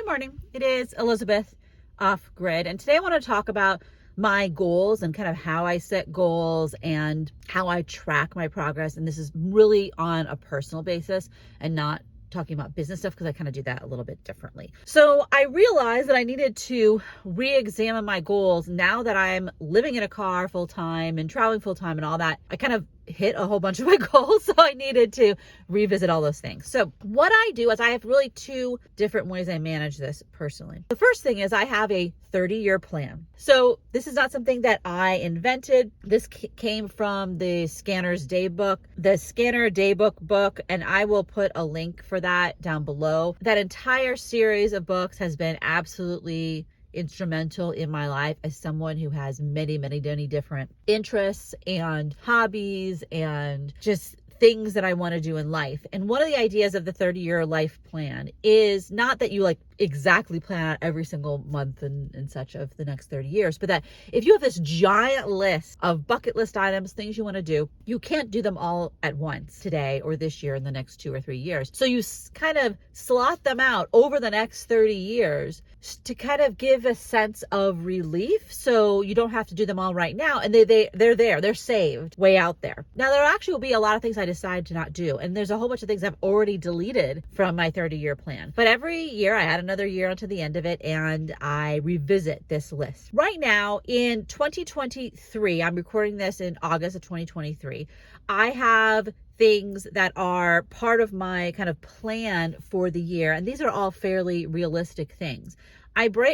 Good morning. It is Elizabeth off grid, and today I want to talk about my goals and kind of how I set goals and how I track my progress. And this is really on a personal basis and not talking about business stuff, because I kind of do that a little bit differently. So I realized that I needed to re-examine my goals now that I'm living in a car full time and traveling full time and all that. I kind of hit a whole bunch of my goals, so I needed to revisit all those things. So what I do is I have really two different ways I manage this personally. The first thing is I have a 30-year plan. So this is not something that I invented. This came from the Scanner's Daybook, the Scanner Daybook book, and I will put a link for that down below. That entire series of books has been absolutely instrumental in my life as someone who has many different interests and hobbies and just things that I want to do in life. And one of the ideas of the 30-year life plan is not that you like exactly plan out every single month and such of the next 30 years, but that if you have this giant list of bucket list items, things you want to do, you can't do them all at once today or this year in the next 2 or 3 years. So you kind of slot them out over the next 30 years to kind of give a sense of relief, so you don't have to do them all right now, and they're there, they're saved way out there. Now there actually will be a lot of things I decide to not do, and there's a whole bunch of things I've already deleted from my 30-year plan, but every year I add another year onto the end of it and I revisit this list. Right now in 2023, I'm recording this in August of 2023, I have things that are part of my kind of plan for the year, and these are all fairly realistic things.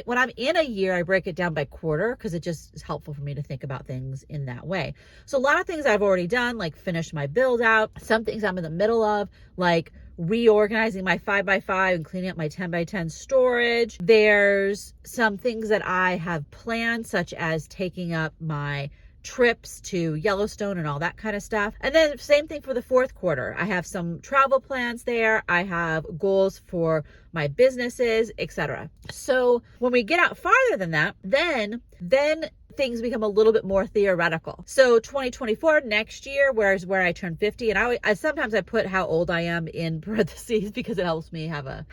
When I'm in a year, I break it down by quarter because it just is helpful for me to think about things in that way. So a lot of things I've already done, like finish my build out. Some things I'm in the middle of, like reorganizing my 5x5 and cleaning up my 10x10 storage. There's some things that I have planned, such as taking up my trips to Yellowstone and all that kind of stuff. And then same thing for the fourth quarter. I have some travel plans there. I have goals for my businesses, etc. So when we get out farther than that, then things become a little bit more theoretical. So 2024, next year, where I turn 50, and I sometimes I put how old I am in parentheses because it helps me have a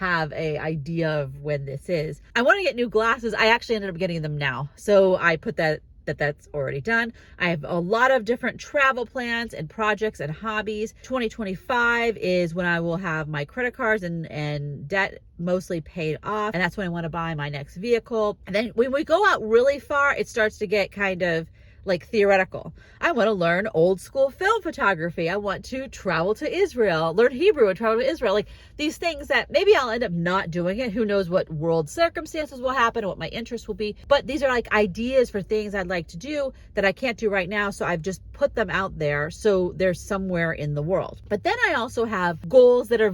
idea of when this is. I want to get new glasses. I actually ended up getting them now. So I put that's already done. I have a lot of different travel plans and projects and hobbies. 2025 is when I will have my credit cards and debt mostly paid off. And that's when I want to buy my next vehicle. And then when we go out really far, it starts to get kind of like theoretical. I want to learn old school film photography. I want to travel to Israel, learn Hebrew and travel to Israel. Like these things that maybe I'll end up not doing it. Who knows what world circumstances will happen and what my interests will be. But these are like ideas for things I'd like to do that I can't do right now. So I've just put them out there so they're somewhere in the world. But then I also have goals that are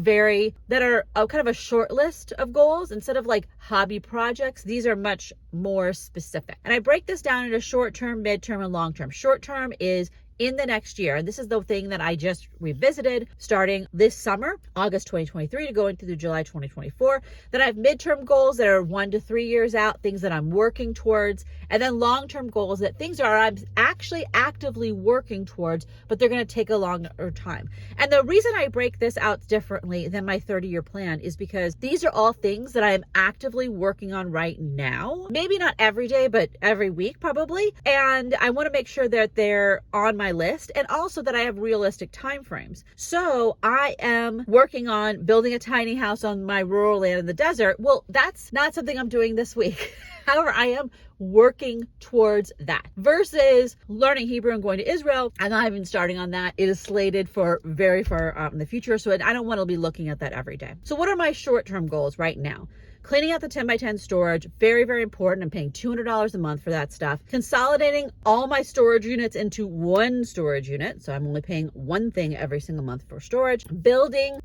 kind of a short list of goals instead of like hobby projects. These are much more specific. And I break this down into short-term, mid-term, and long-term. Short-term is in the next year. And this is the thing that I just revisited starting this summer, August 2023 to going through July 2024. Then I have midterm goals that are 1 to 3 years out, things that I'm working towards. And then long-term goals that things are I'm actually actively working towards, but they're going to take a longer time. And the reason I break this out differently than my 30-year plan is because these are all things that I am actively working on right now. Maybe not every day, but every week probably. And I want to make sure that they're on my list, and also that I have realistic time frames. So I am working on building a tiny house on my rural land in the desert. Well, that's not something I'm doing this week. However, I am working towards that versus learning Hebrew and going to Israel. I'm not even starting on that. It is slated for very far out in the future. So I don't want to be looking at that every day. So what are my short-term goals right now? Cleaning out the 10x10 storage, very important. I'm paying $200 a month for that stuff. Consolidating all my storage units into one storage unit. So I'm only paying one thing every single month for storage. Building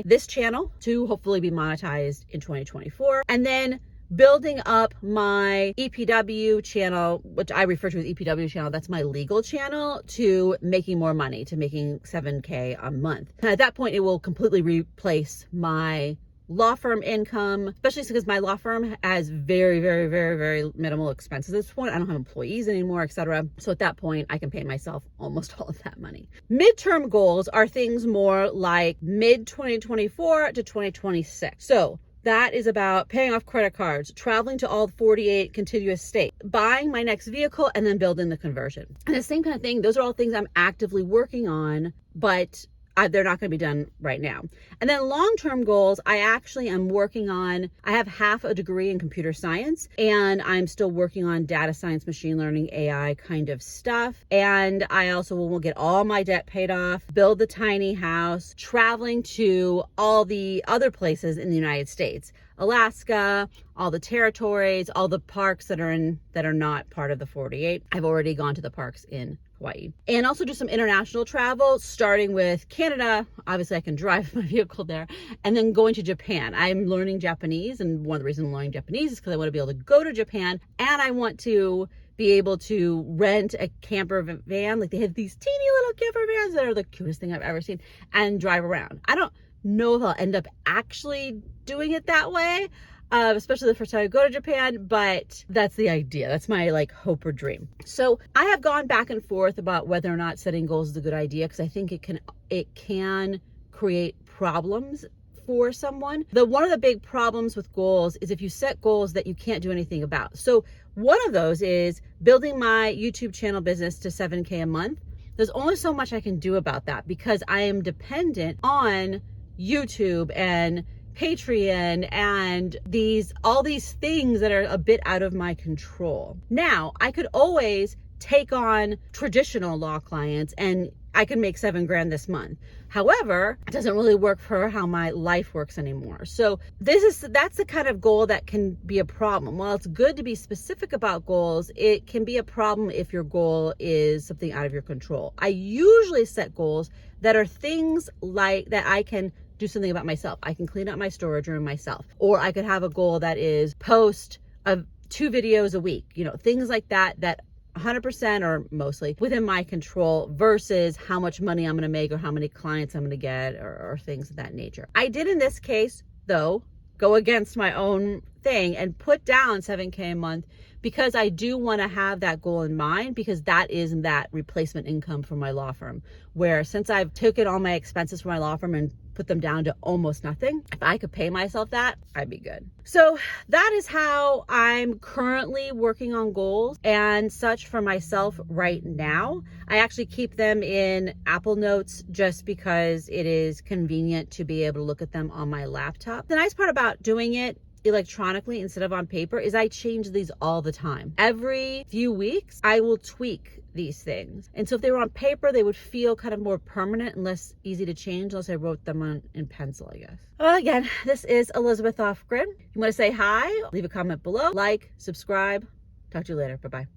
this channel to hopefully be monetized in 2024. And then building up my EPW channel, which I refer to as EPW channel, that's my legal channel, to making more money, to making $7K a month. And at that point, it will completely replace my law firm income, especially because my law firm has very minimal expenses at this point. I don't have employees anymore, etc. So at that point, I can pay myself almost all of that money. Midterm goals are things more like mid 2024 to 2026. So that is about paying off credit cards, traveling to all 48 contiguous states, buying my next vehicle, and then building the conversion. And the same kind of thing, those are all things I'm actively working on, but they're not going to be done right now. And then long-term goals, I actually am working on, I have half a degree in computer science, and I'm still working on data science, machine learning, AI kind of stuff. And I also will get all my debt paid off, build the tiny house, traveling to all the other places in the United States, Alaska, all the territories, all the parks that are not part of the 48. I've already gone to the parks in Hawaii. And also do some international travel, starting with Canada. Obviously, I can drive my vehicle there, and then going to Japan. I'm learning Japanese, and one of the reasons I'm learning Japanese is because I want to be able to go to Japan, and I want to be able to rent a camper van. Like, they have these teeny little camper vans that are the cutest thing I've ever seen, and drive around. I don't know if I'll end up actually doing it that way, especially the first time I go to Japan, but that's the idea. That's my like hope or dream. So I have gone back and forth about whether or not setting goals is a good idea, because I think it can create problems for someone. One of the big problems with goals is if you set goals that you can't do anything about. So one of those is building my YouTube channel business to 7K a month. There's only so much I can do about that, because I am dependent on YouTube and Patreon and all these things that are a bit out of my control. Now, I could always take on traditional law clients and I could make $7,000 this month. However, it doesn't really work for how my life works anymore. So that's the kind of goal that can be a problem. While it's good to be specific about goals, it can be a problem if your goal is something out of your control. I usually set goals that are things like that I can do something about myself. I can clean up my storage room myself, or I could have a goal that is post 2 videos a week, things like that 100% or mostly within my control, versus how much money I'm going to make or how many clients I'm going to get or things of that nature. I did in this case, though, go against my own thing and put down 7K a month, because I do want to have that goal in mind, because that is that replacement income for my law firm, where since I've taken all my expenses for my law firm and put them down to almost nothing, if I could pay myself that, I'd be good. So that is how I'm currently working on goals and such for myself right now. I actually keep them in Apple Notes just because it is convenient to be able to look at them on my laptop. The nice part about doing it electronically instead of on paper is I change these all the time. Every few weeks, I will tweak these things. And so if they were on paper, they would feel kind of more permanent and less easy to change unless I wrote them in pencil, I guess. Well, again, this is Elizabeth Off Grid. You want to say hi? Leave a comment below. Like, subscribe. Talk to you later. Bye-bye.